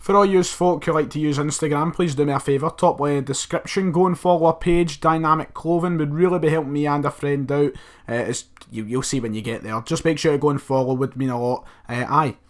For all yous folk who like to use Instagram, please do me a favour. Top left in the description, go and follow our page. Dynamic Clothing would really be helping me and a friend out. You'll see when you get there. Just make sure to go and follow, would mean a lot.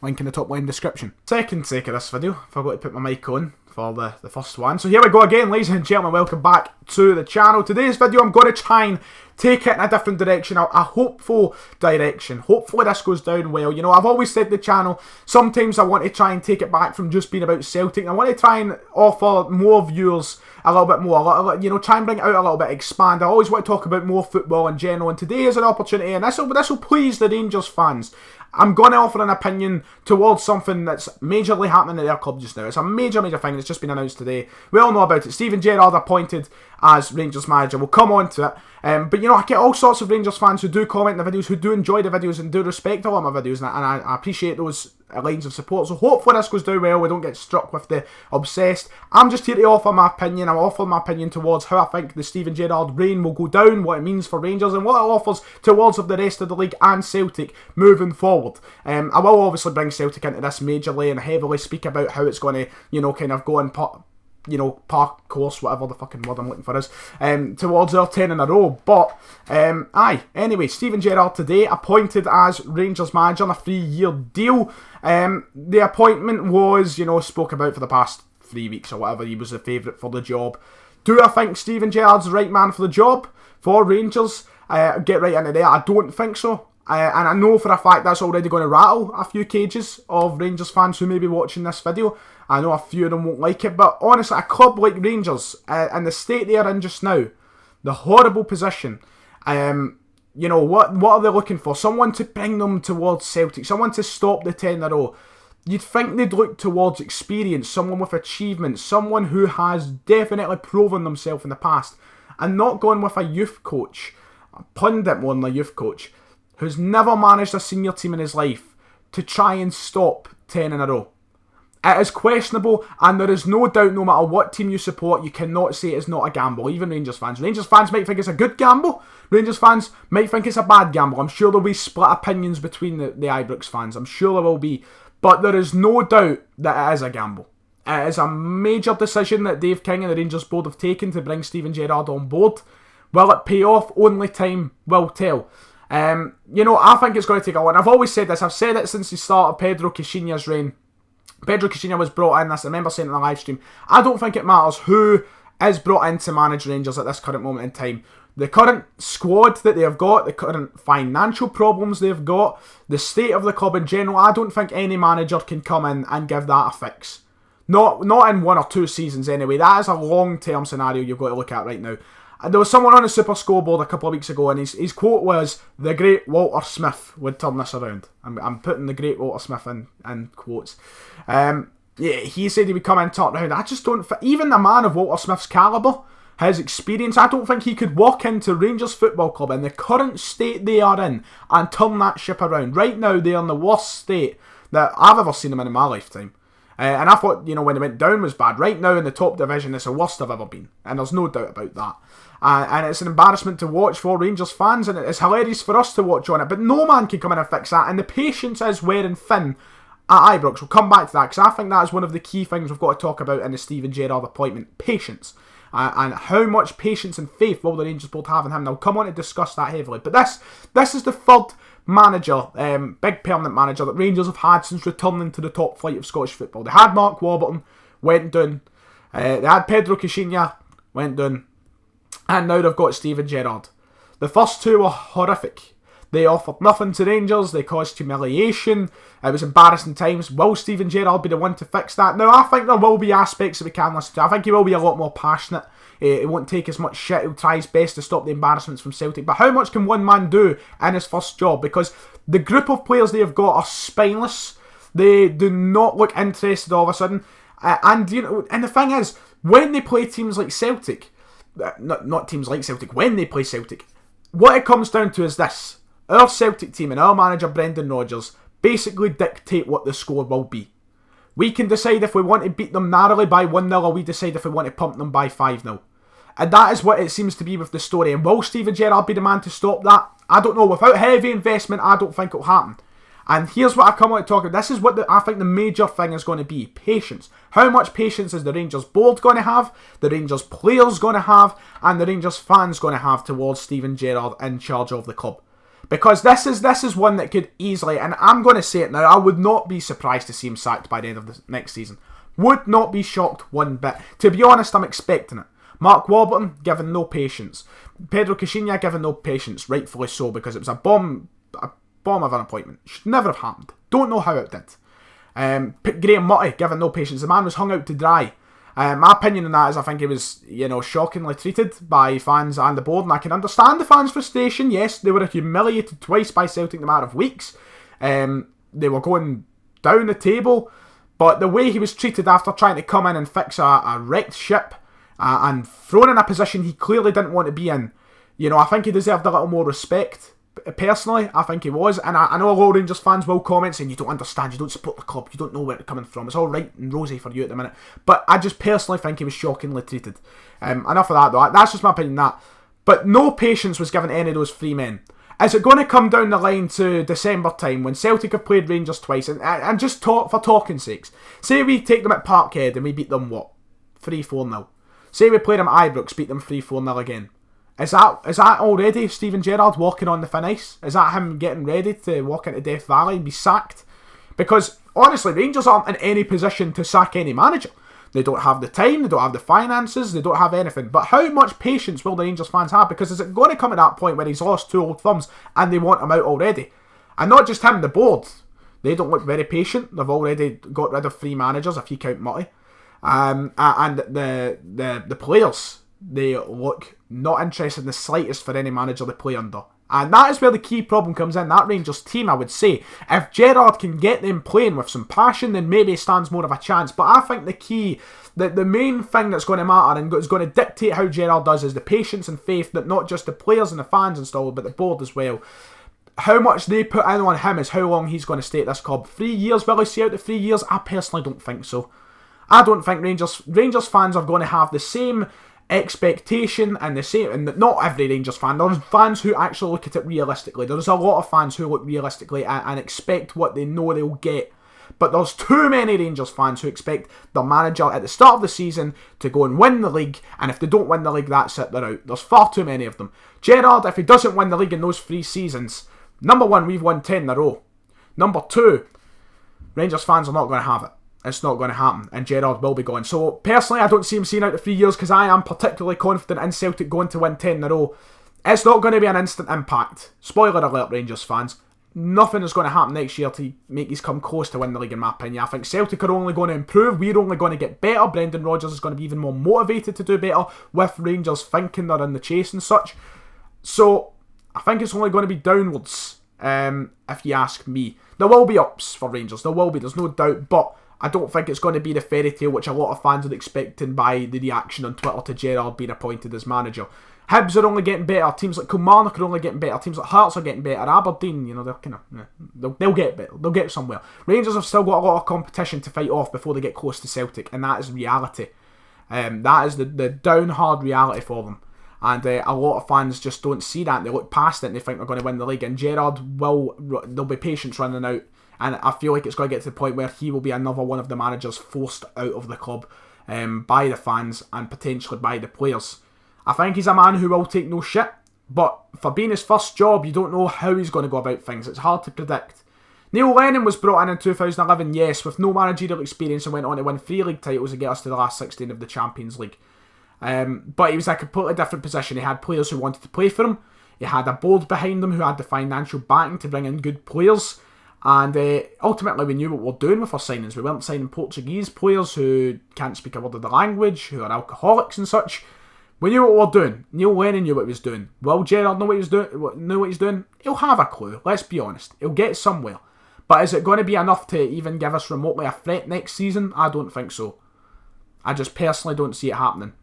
Link in the top left in the description. Second take of this video, forgot to put my mic on for the first one. So here we go again, ladies and gentlemen, welcome back to the channel. Today's video, I'm going to try and take it in a different direction, a hopeful direction. Hopefully this goes down well. You know, I've always said the channel, sometimes I want to try and take it back from just being about Celtic. I want to try and offer more viewers a little bit more, you know, try and bring it out a little bit, expand. I always want to talk about more football in general, and today is an opportunity, and this will please the Rangers fans. I'm going to offer an opinion towards something that's majorly happening at their club just now. It's a major thing that's just been announced today. We all know about it. Steven Gerrard appointed as Rangers manager. We'll come on to it. But, you know, I get all sorts of Rangers fans who do comment in the videos, who do enjoy the videos and do respect a lot of my videos. And I appreciate those lines of support. So hopefully this goes down well. We don't get struck with the obsessed. I'm just here to offer my opinion. I'll offer my opinion towards how I think the Steven Gerrard reign will go down, what it means for Rangers, and what it offers towards of the rest of the league and Celtic moving forward. I will obviously bring Celtic into this majorly and heavily speak about how it's going to, you know, kind of go and park course, whatever the fucking word I'm looking for is, towards our 10 in a row. But, anyway, Steven Gerrard today appointed as Rangers manager on a 3-year deal. The appointment was, you know, spoke about for the past 3 weeks or whatever. He was the favourite for the job. Do I think Steven Gerrard's the right man for the job for Rangers? Get right into there. I don't think so. And I know for a fact that's already going to rattle a few cages of Rangers fans who may be watching this video. I know a few of them won't like it, but honestly, a club like Rangers, and the state they are in just now, the horrible position, you know, what are they looking for? Someone to bring them towards Celtic, someone to stop the 10 in a row. You'd think they'd look towards experience, someone with achievement, someone who has definitely proven themselves in the past, and not going with a youth coach, a pundit more than a youth coach, who's never managed a senior team in his life, to try and stop 10 in a row. It is questionable, and there is no doubt, no matter what team you support, you cannot say it's not a gamble, even Rangers fans. Rangers fans might think it's a good gamble, Rangers fans might think it's a bad gamble. I'm sure there'll be split opinions between the Ibrox fans, I'm sure there will be, but there is no doubt that it is a gamble. It is a major decision that Dave King and the Rangers board have taken to bring Steven Gerrard on board. Will it pay off? Only time will tell. You know, I think it's going to take a while. I've always said this, I've said it since the start of Pedro Caixinha's reign. Pedro Caixinha was brought in, I remember saying in the live stream, I don't think it matters who is brought in to manage Rangers at this current moment in time. The current squad that they have got, the current financial problems they've got, the state of the club in general, I don't think any manager can come in and give that a fix. Not in 1 or 2 seasons anyway. That is a long-term scenario you've got to look at right now. There was someone on the Super Scoreboard a couple of weeks ago, and his quote was, "The great Walter Smith would turn this around." I'm putting the great Walter Smith in quotes. Yeah, he said he would come in and turn around. I just don't... Even the man of Walter Smith's calibre, his experience, I don't think he could walk into Rangers Football Club in the current state they are in and turn that ship around. Right now, they are in the worst state that I've ever seen them in my lifetime. And I thought, you know, when they went down was bad. Right now in the top division, it's the worst I've ever been. And there's no doubt about that. And it's an embarrassment to watch for Rangers fans, and it's hilarious for us to watch on it. But no man can come in and fix that. And the patience is wearing thin at Ibrox. We'll come back to that, because I think that is one of the key things we've got to talk about in the Steven Gerrard appointment. Patience. And how much patience and faith will the Rangers board have in him. Now, come on to discuss that heavily. But this is the third manager, big permanent manager that Rangers have had since returning to the top flight of Scottish football. They had Mark Warburton, went down. They had Pedro Caixinha, went down. And now they've got Steven Gerrard. The first two were horrific. They offered nothing to Rangers. They caused humiliation. It was embarrassing times. Will Steven Gerrard be the one to fix that? Now, I think there will be aspects that we can listen to. I think he will be a lot more passionate. He won't take as much shit. He'll try his best to stop the embarrassments from Celtic. But how much can one man do in his first job? Because the group of players they have got are spineless. They do not look interested all of a sudden. And you know, and the thing is, when they play teams like Celtic, not teams like Celtic, when they play Celtic, what it comes down to is this. Our Celtic team and our manager Brendan Rodgers basically dictate what the score will be. We can decide if we want to beat them narrowly by 1-0, or we decide if we want to pump them by 5-0. And that is what it seems to be with the story. And will Steven Gerrard be the man to stop that? I don't know. Without heavy investment, I don't think it'll happen. And here's what I come out to talk about. This is what I think the major thing is going to be. Patience. How much patience is the Rangers board going to have, the Rangers players going to have, and the Rangers fans going to have towards Steven Gerrard in charge of the club? Because this is one that could easily, and I'm going to say it now, I would not be surprised to see him sacked by the end of the next season. Would not be shocked one bit. To be honest, I'm expecting it. Mark Warburton, given no patience. Pedro Caixinha, given no patience. Rightfully so, because it was a bomb of an appointment. Should never have happened. Don't know how it did. Graham Murray, given no patience. The man was hung out to dry. My opinion on that is I think he was, shockingly treated by fans and the board, and I can understand the fans' frustration. Yes, they were humiliated twice by Celtic in a matter of weeks. They were going down the table, but the way he was treated after trying to come in and fix a wrecked ship and thrown in a position he clearly didn't want to be in, I think he deserved a little more respect. Personally, I think he was, and I know a lot of Rangers fans will comment saying you don't understand, you don't support the club, you don't know where it's coming from, it's all right and rosy for you at the minute, but I just personally think he was shockingly treated. Enough of that though, that's just my opinion on that. But no patience was given to any of those three men. Is it going to come down the line to December time when Celtic have played Rangers twice, and just talk for talking sakes, say we take them at Parkhead and we beat them 3-4-0, say we play them at Ibrox, beat them 3-4-0 again. Is that already Steven Gerrard walking on the thin ice? Is that him getting ready to walk into Death Valley and be sacked? Because, honestly, Rangers aren't in any position to sack any manager. They don't have the time, they don't have the finances, they don't have anything. But how much patience will the Rangers fans have? Because is it going to come at that point where he's lost two old thumbs and they want him out already? And not just him, the board. They don't look very patient. They've already got rid of three managers, if you count Murray. And the players, they look not interested in the slightest for any manager they play under. And that is where the key problem comes in. That Rangers team, I would say, if Gerrard can get them playing with some passion, then maybe he stands more of a chance. But I think the key, the main thing that's going to matter and is going to dictate how Gerrard does is the patience and faith that not just the players and the fans install, but the board as well. How much they put in on him is how long he's going to stay at this club. 3 years, will he see out the 3 years? I personally don't think so. I don't think Rangers fans are going to have the same expectation and the same, and not every Rangers fan, there's fans who actually look at it realistically. There's a lot of fans who look realistically and expect what they know they'll get, but there's too many Rangers fans who expect the manager at the start of the season to go and win the league, and if they don't win the league, that's it, they're out. There's far too many of them. Gerrard, if he doesn't win the league in those 3 seasons, number one, we've won 10 in a row. Number two, Rangers fans are not going to have it. It's not going to happen, and Gerrard will be gone. So, personally, I don't see him seeing out the 3 years because I am particularly confident in Celtic going to win 10 in a row. It's not going to be an instant impact. Spoiler alert, Rangers fans. Nothing is going to happen next year to make us come close to win the league, in my opinion. I think Celtic are only going to improve. We're only going to get better. Brendan Rodgers is going to be even more motivated to do better with Rangers thinking they're in the chase and such. So, I think it's only going to be downwards, if you ask me. There will be ups for Rangers. There will be. There's no doubt. But I don't think it's going to be the fairy tale which a lot of fans are expecting by the reaction on Twitter to Gerrard being appointed as manager. Hibs are only getting better. Teams like Kilmarnock are only getting better. Teams like Hearts are getting better. Aberdeen, they're kind of... They'll get better. They'll get somewhere. Rangers have still got a lot of competition to fight off before they get close to Celtic, and that is reality. That is the down hard reality for them. And a lot of fans just don't see that. They look past it and they think they're going to win the league. And Gerrard there'll be patience running out. And I feel like it's going to get to the point where he will be another one of the managers forced out of the club by the fans and potentially by the players. I think he's a man who will take no shit, but for being his first job, you don't know how he's going to go about things. It's hard to predict. Neil Lennon was brought in 2011, yes, with no managerial experience and went on to win 3 league titles and get us to the last 16 of the Champions League. But he was in a completely different position. He had players who wanted to play for him. He had a board behind him who had the financial backing to bring in good players. And ultimately we knew what we were doing with our signings. We weren't signing Portuguese players who can't speak a word of the language, who are alcoholics and such. We knew what we were doing. Neil Lennon knew what he was doing. Will Gerrard know what he's doing? He'll have a clue, let's be honest. He'll get somewhere. But is it going to be enough to even give us remotely a threat next season? I don't think so. I just personally don't see it happening.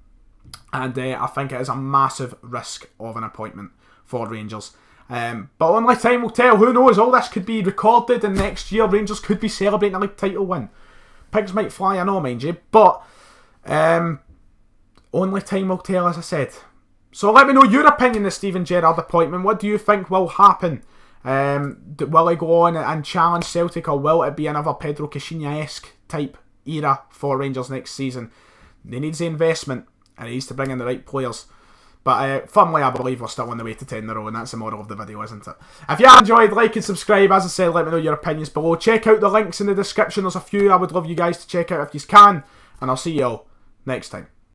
And I think it is a massive risk of an appointment for Rangers. But only time will tell. Who knows? All this could be recorded and next year Rangers could be celebrating a league title win. Pigs might fly, I know, mind you. But only time will tell, as I said. So let me know your opinion of Steven Gerrard appointment. What do you think will happen Will he go on and challenge Celtic, or will it be another Pedro Caixinha-esque type era for Rangers next season? He needs the investment, and he needs to bring in the right players. But firmly, I believe we're still on the way to 10 in a row, and that's the moral of the video, isn't it? If you enjoyed, like and subscribe. As I said, let me know your opinions below. Check out the links in the description. There's a few I would love you guys to check out if you can. And I'll see you all next time.